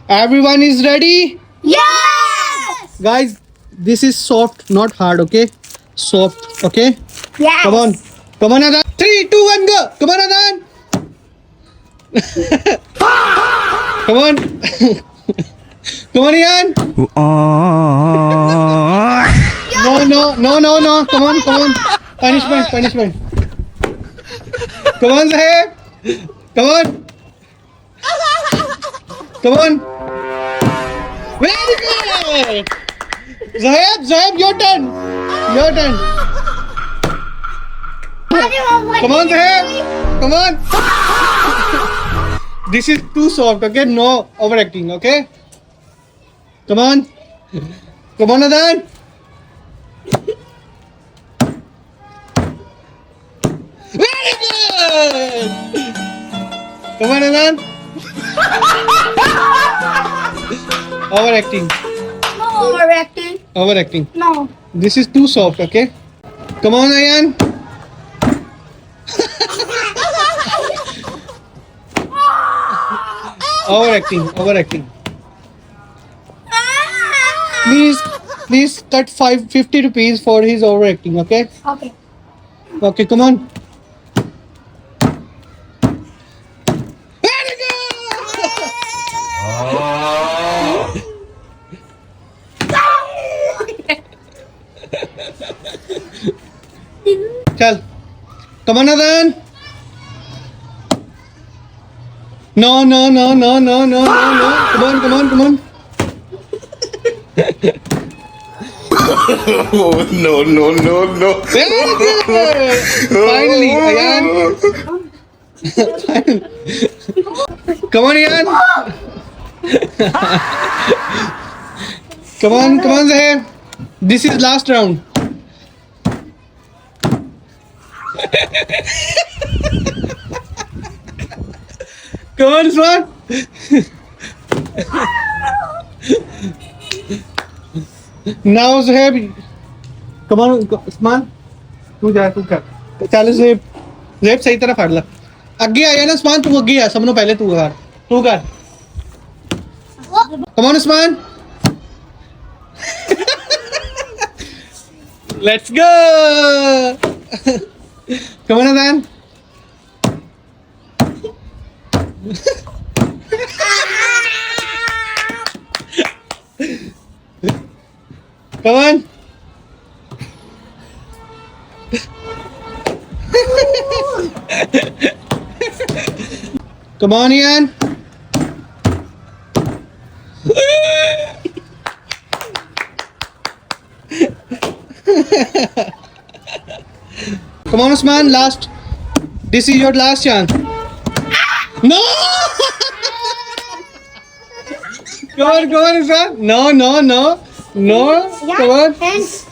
Everyone is ready? Yes! Guys, this is soft, not hard, okay? Soft, okay? Yes! Come on. Come on, Adan. 3, 2, 1, go. Come on, Adan. Come on. Come on, Ian. No. Come on. Punishment. Come on, Zaheb. Come on. Very good. Zaheb, your turn. Come on, Zaheb. Come on. This is too soft, okay? No overacting, okay? Come on, Adan. Very good. Come on, Adan. Overacting. No overacting. No. This is too soft, okay? Come on, Ayan. Overacting. Please cut 50 rupees for his overacting, okay? Okay. Okay, come on. Very good. Chal. Come on, Adan. No. Come on. No. Very good. Finally, Ayan. Come on, Ayan. Come on, Zahir. This is last round. Come on, Usman. Now, Zahir. Come on, Usman. तू कर चल ज़ेब सही तरह फाड़ ला आगे आया ना उस्मान तू आगे आ सबनों पहले तू कर Come on, Usman. Let's go. Come on, Adan. Come on. Come on, Ian. Come on, Usman. Last. This is your last chance. No. Come on, Usman. No. Come on. Hands.